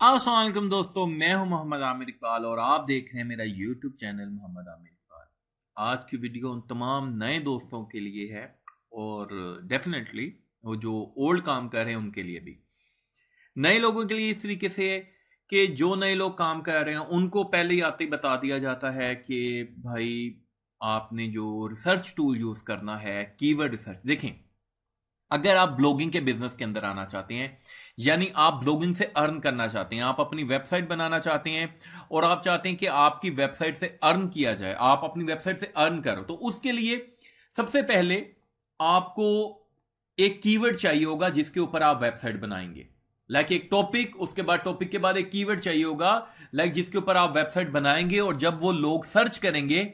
अस्सलाम वालेकुम दोस्तों, मैं हूं मोहम्मद आमिर इकबाल और आप देख रहे हैं मेरा यूट्यूब चैनल मोहम्मद आमिर इकबाल। आज की वीडियो उन तमाम नए दोस्तों के लिए है और डेफिनेटली वो जो ओल्ड काम कर रहे हैं उनके लिए भी। नए लोगों के लिए इस तरीके से है कि जो नए लोग काम कर रहे हैं उनको पहले ही आते ही बता दिया जाता है कि भाई आपने जो रिसर्च टूल यूज करना है, कीवर्ड रिसर्च। देखें, अगर आप ब्लॉगिंग के बिजनेस के अंदर आना चाहते हैं, यानी आप ब्लॉगिंग से अर्न करना चाहते हैं, आप अपनी वेबसाइट बनाना चाहते हैं और आप चाहते हैं कि आपकी वेबसाइट से अर्न किया जाए, आप अपनी वेबसाइट से अर्न करो, तो उसके लिए सबसे पहले आपको एक कीवर्ड चाहिए होगा जिसके ऊपर आप वेबसाइट बनाएंगे। लाइक एक टॉपिक, उसके बाद टॉपिक के बाद एक कीवर्ड चाहिए होगा लाइक जिसके ऊपर आप वेबसाइट बनाएंगे और जब वो लोग सर्च करेंगे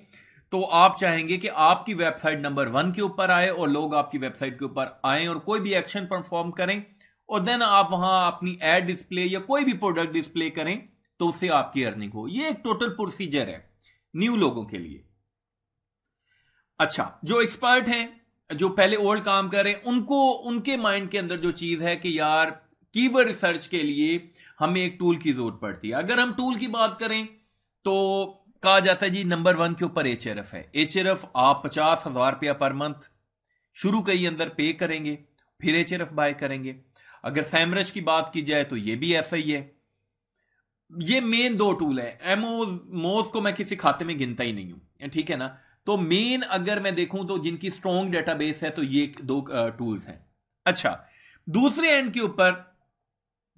तो आप चाहेंगे कि आपकी वेबसाइट नंबर 1 के ऊपर आए और लोग आपकी वेबसाइट के ऊपर आए और कोई भी एक्शन परफॉर्म करें और देन आप वहां अपनी एड डिस्प्ले या कोई भी प्रोडक्ट डिस्प्ले करें तो उससे आपकी अर्निंग हो। ये एक टोटल प्रोसीजर है न्यू लोगों के लिए। अच्छा, जो एक्सपर्ट हैं, जो पहले ओल्ड काम कर रहे हैं, उनको उनके माइंड के अंदर जो चीज है कि यार कीवर्ड रिसर्च के लिए हमें एक टूल की जरूरत पड़ती है। अगर हम टूल की बात करें तो कहा जाता है जी नंबर 1 के ऊपर एचआरएफ है। एचआरएफ आप 50,000 रुपया पर मंथ शुरू के ही अंदर पे करेंगे, फिर एचआरएफ बाय करेंगे। अगर सैमरश की बात की जाए तो ये भी ऐसा ही है। ये मेन दो टूल है। एमओज मोज को मैं किसी खाते में गिनता ही नहीं हूं, ठीक है ना। तो मेन अगर मैं देखूं तो जिनकी स्ट्रॉन्ग डेटाबेस है तो ये दो टूल्स हैं। अच्छा, दूसरे एंड के ऊपर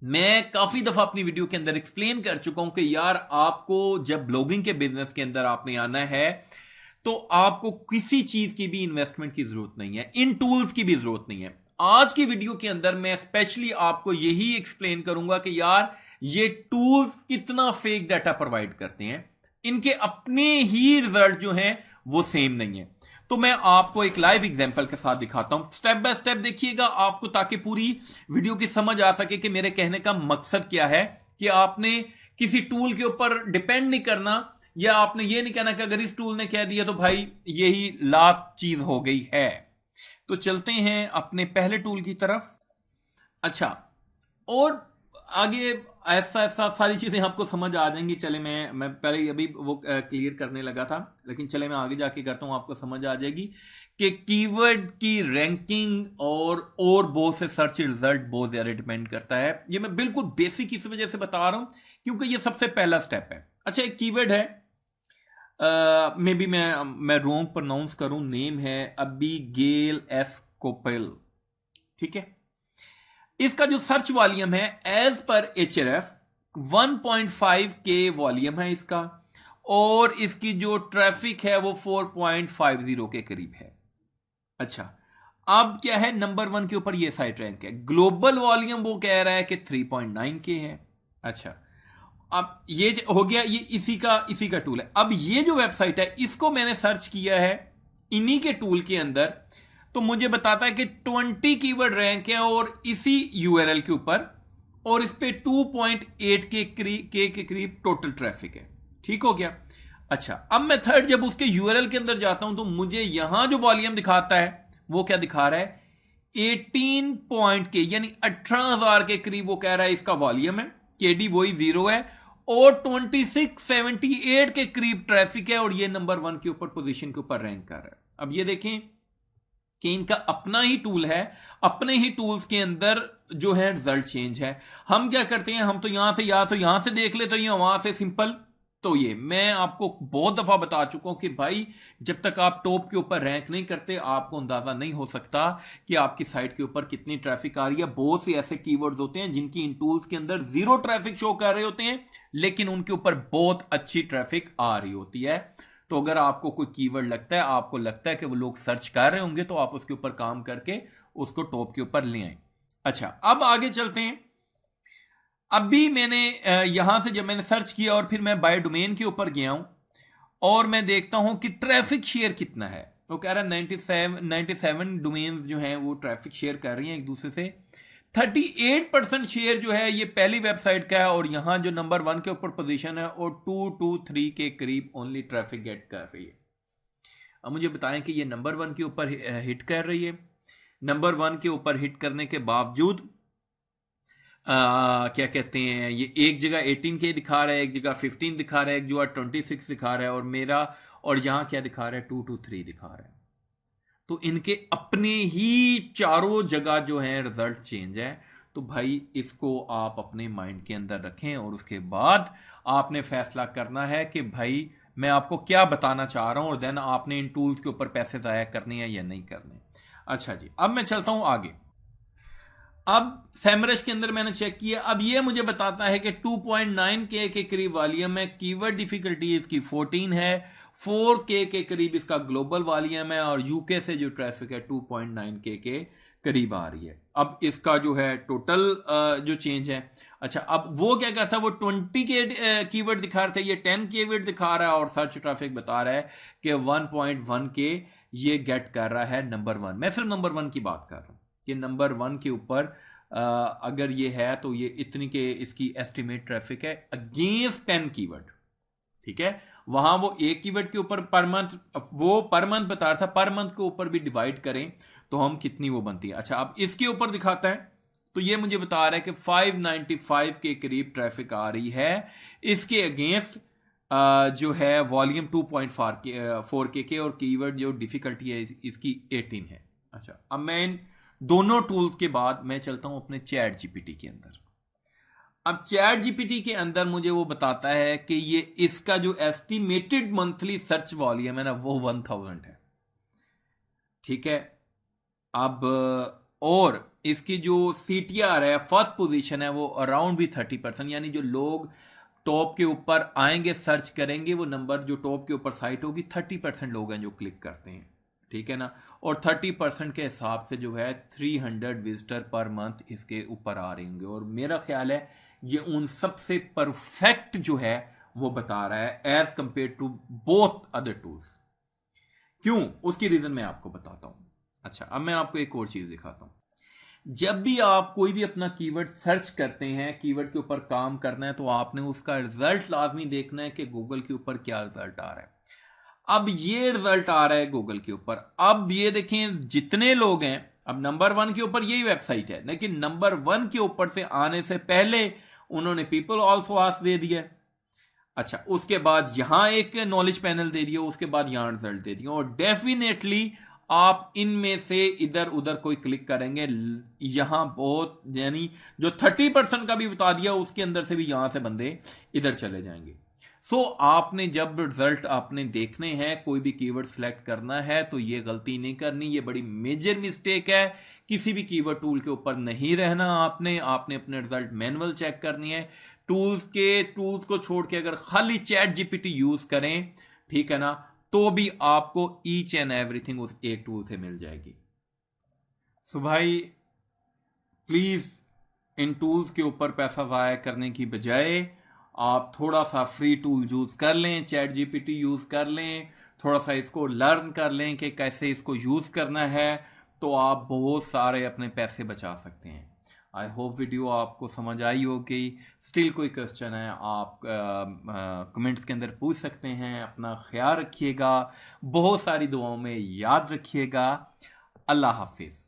मैं काफी दफा अपनी वीडियो के अंदर एक्सप्लेन कर चुका हूं कि यार आपको जब ब्लॉगिंग के बिजनेस के अंदर आपने आना है तो आपको किसी चीज की भी इन्वेस्टमेंट की जरूरत नहीं है, इन टूल्स की भी जरूरत नहीं है। आज की वीडियो के अंदर मैं स्पेशली आपको यही एक्सप्लेन करूंगा कि यार ये टूल्स कितना फेक डाटा प्रोवाइड करते हैं, इनके अपने ही रिजल्ट जो हैं वो सेम नहीं है। तो मैं आपको एक लाइव एग्जांपल के साथ दिखाता हूं, स्टेप बाय स्टेप देखिएगा आपको, ताकि पूरी वीडियो की समझ आ सके कि मेरे कहने का मकसद क्या है। कि आपने किसी टूल के ऊपर डिपेंड नहीं करना, या आपने ये नहीं कहना कि अगर इस टूल ने कह दिया तो भाई यही लास्ट चीज हो गई है। तो चलते हैं अपने पहले टूल की तरफ। अच्छा, और आगे ऐसा ऐसा सारी चीजें आपको समझ आ जाएंगी। चले मैं पहले अभी वो क्लियर करने लगा था, लेकिन चले मैं आगे जाके करता हूं, आपको समझ आ जाएगी कि कीवर्ड की रैंकिंग और बहुत से सर्च रिजल्ट बहुत ज्यादा डिपेंड करता है। ये मैं बिल्कुल बेसिक इस वजह से बता रहा हूं क्योंकि ये सबसे पहला स्टेप है। अच्छा, एक कीवर्ड है, मे बी मैं रोंग प्रोनाउंस करूं, नेम है अबीगेल एस कोपेल, ठीक है। इसका जो सर्च वॉल्यूम है एज पर एचआरएफ 1.5 के वॉल्यूम है इसका, और इसकी जो ट्रैफिक है वो 4.50 के करीब है। अच्छा, अब क्या है, नंबर 1 के ऊपर ये साइट रैंक है। ग्लोबल वॉल्यूम वो कह रहा है कि 3.9 के है। अच्छा, अब ये हो गया, ये इसी का टूल है। अब ये जो वेबसाइट है इसको मैंने सर्च किया है इन्हीं के टूल के अंदर, तो मुझे बताता है कि 20 कीवर्ड रैंक है और इसी यूआरएल के ऊपर, और इस पे 2.8 के करीब टोटल ट्रैफिक है। ठीक हो गया। अच्छा, अब मैं थर्ड जब उसके यूआरएल के अंदर जाता हूं तो मुझे यहां जो वॉल्यूम दिखाता है वो क्या दिखा रहा है, 18 पॉइंट के, यानी 18,000 के करीब वो कह रहा है इसका वॉल्यूम है। केडी वही 0 है और 2678 के करीब ट्रैफिक है, और ये नंबर 1 के ऊपर पोजीशन के ऊपर रैंक कर रहा है। अब ये देखें कि इनका अपना ही टूल है, अपने ही टूल्स के अंदर जो है रिजल्ट चेंज है। हम क्या करते हैं, हम तो यहां से या तो यहां से देख लेते हैं या वहां से सिंपल। तो ये मैं आपको बहुत दफा बता चुका हूं कि भाई जब तक आप टॉप के ऊपर रैंक नहीं करते आपको अंदाजा नहीं हो सकता कि आपकी साइट के ऊपर कितनी ट्रैफिक आ रही है। बहुत से ऐसे कीवर्ड्स होते हैं जिनकी इन टूल्स के अंदर 0 ट्रैफिक शो कर रहे होते हैं, लेकिन उनके ऊपर बहुत अच्छी ट्रैफिक आ रही होती है। तो अगर आपको कोई कीवर्ड लगता है, आपको लगता है कि वो लोग सर्च कर रहे होंगे, तो आप उसके ऊपर काम करके उसको टॉप के ऊपर ले आए। अच्छा, अब आगे चलते हैं। अभी मैंने यहां से जब मैंने सर्च किया और फिर मैं बाय डोमेन के ऊपर गया हूं और मैं देखता हूं कि ट्रैफिक शेयर कितना है। वो कह रहा है 97 डोमेन जो है वो ट्रैफिक शेयर कर रही हैं एक दूसरे से। 38% शेयर जो है ये पहली वेबसाइट का है, और यहां जो नंबर 1 के ऊपर पोजीशन है और 223 के करीब ओनली ट्रैफिक गेट कर रही है। अब मुझे बताएं कि ये नंबर 1 के ऊपर हिट कर रही है। नंबर 1 के ऊपर हिट करने के बावजूद क्या कहते हैं, ये एक जगह 18K दिखा रहा है, एक जगह 15 दिखा रहा है, एक जगह 26 दिखा रहा है, और मेरा और यहाँ क्या दिखा रहा है, 223 दिखा रहा है। तो इनके अपने ही चारों जगह जो है रिजल्ट चेंज है। तो भाई इसको आप अपने माइंड के अंदर रखें और उसके बाद आपने फैसला करना है कि भाई मैं आपको क्या बताना चाह रहा हूं, और देन आपने इन टूल्स के ऊपर पैसे ज़ाया करने हैं या नहीं करने। अच्छा जी, अब मैं चलता हूं आगे। अब सेमरश के अंदर मैंने चेक किया, अब ये मुझे बताता है कि 2.9K के करीब वॉल्यूम है, कीवर्ड डिफिकल्टी इसकी 14 है, 4K के करीब इसका ग्लोबल वॉल्यूम है, और यूके से जो ट्रैफिक है 2.9K के करीब आ रही है। अब इसका जो है टोटल जो चेंज है, अच्छा अब वो क्या करता है, वो 20K कीवर्ड दिखा रहा था, ये 10 कीवर्ड दिखा रहा है, और सर्च ट्रैफिक बता रहा है कि 1.1K ये गेट कर रहा है नंबर 1। मैं सिर्फ नंबर 1 की बात कर रहा हूं कि नंबर 1 के ऊपर अगर ये है तो ये इतनी के इसकी एस्टिमेट ट्रैफिक है अगेंस्ट 10 कीवर्ड। ठीक है, वहां वो एक कीवर्ड के ऊपर पर मंथ, वो पर मंथ बता रहा था, पर मंथ के ऊपर भी डिवाइड करें तो हम कितनी वो बनती है। अच्छा अब इसके ऊपर दिखाता है, तो ये मुझे बता रहा है कि 595 के करीब ट्रैफिक आ रही है, इसके अगेंस्ट जो है वॉल्यूम 2.4K के, और कीवर्ड जो डिफिकल्टी है इसकी 18 है। अच्छा अब मैं इन दोनों टूल्स के बाद मैं चलता हूं अपने चैट जीपीटी के अंदर। अब चैट जीपीटी के अंदर मुझे वो बताता है कि ये इसका जो एस्टिमेटेड मंथली सर्च वॉल्यूम है ना वो 1000 है। ठीक है, अब और इसकी जो CTR है, फर्स्ट पोजीशन है, वो अराउंड भी 30%, यानी जो लोग टॉप के ऊपर आएंगे सर्च करेंगे, वो नंबर जो टॉप के ऊपर साइट होगी 30% लोग हैं जो क्लिक करते हैं। ठीक है ना, और 30% के हिसाब से जो है 300 विजिटर पर मंथ इसके ऊपर आ रहे होंगे, और मेरा ख्याल है ये उन सबसे परफेक्ट जो है वो बता रहा है as compare to both other tools. क्यों, उसकी रीजन मैं आपको बताता हूं। अच्छा अब मैं आपको एक और चीज दिखाता हूं। जब भी आप कोई भी अपना कीवर्ड सर्च करते हैं, कीवर्ड के ऊपर काम करना है, तो आपने उसका रिजल्ट लाजमी देखना है कि गूगल के ऊपर क्या रिजल्ट आ रहा है। अब ये रिजल्ट आ रहा है गूगल के ऊपर, अब ये देखें जितने लोग हैं, अब नंबर 1 के ऊपर यही वेबसाइट है, लेकिन नंबर 1 के ऊपर से आने से पहले उन्होंने पीपल ऑल्सो आस्क दे दिया। अच्छा उसके बाद यहां एक नॉलेज पैनल दे दिया, उसके बाद यहां रिजल्ट दे दिया, और डेफिनेटली आप इनमें से इधर उधर कोई क्लिक करेंगे, यहां बहुत यानी जो 30% का भी बता दिया उसके अंदर से भी यहां से बंदे इधर चले जाएंगे। सो आपने जब रिजल्ट आपने देखने हैं, कोई भी कीवर्ड सिलेक्ट करना है, तो ये गलती नहीं करनी, ये बड़ी मेजर मिस्टेक है। किसी भी कीवर्ड टूल के ऊपर नहीं रहना आपने अपने रिजल्ट मैनुअल चेक करनी है। टूल्स को छोड़ के अगर खाली चैट जीपीटी यूज करें, ठीक है ना, तो भी आपको ईच एंड एवरीथिंग उस एक टूल से मिल जाएगी। सो भाई प्लीज इन टूल्स के ऊपर पैसा ज़ाया करने की बजाय आप थोड़ा सा फ्री टूल यूज कर लें, चैट जीपीटी यूज कर लें, थोड़ा सा इसको लर्न कर लें कि कैसे इसको यूज करना है, तो आप बहुत सारे अपने पैसे बचा सकते हैं। आई होप वीडियो आपको समझ आई होगी। स्टिल कोई क्वेश्चन है आप कमेंट्स के अंदर पूछ सकते हैं। अपना ख्याल रखिएगा, बहुत सारी दुआओं में याद रखिएगा। अल्लाह हाफिज।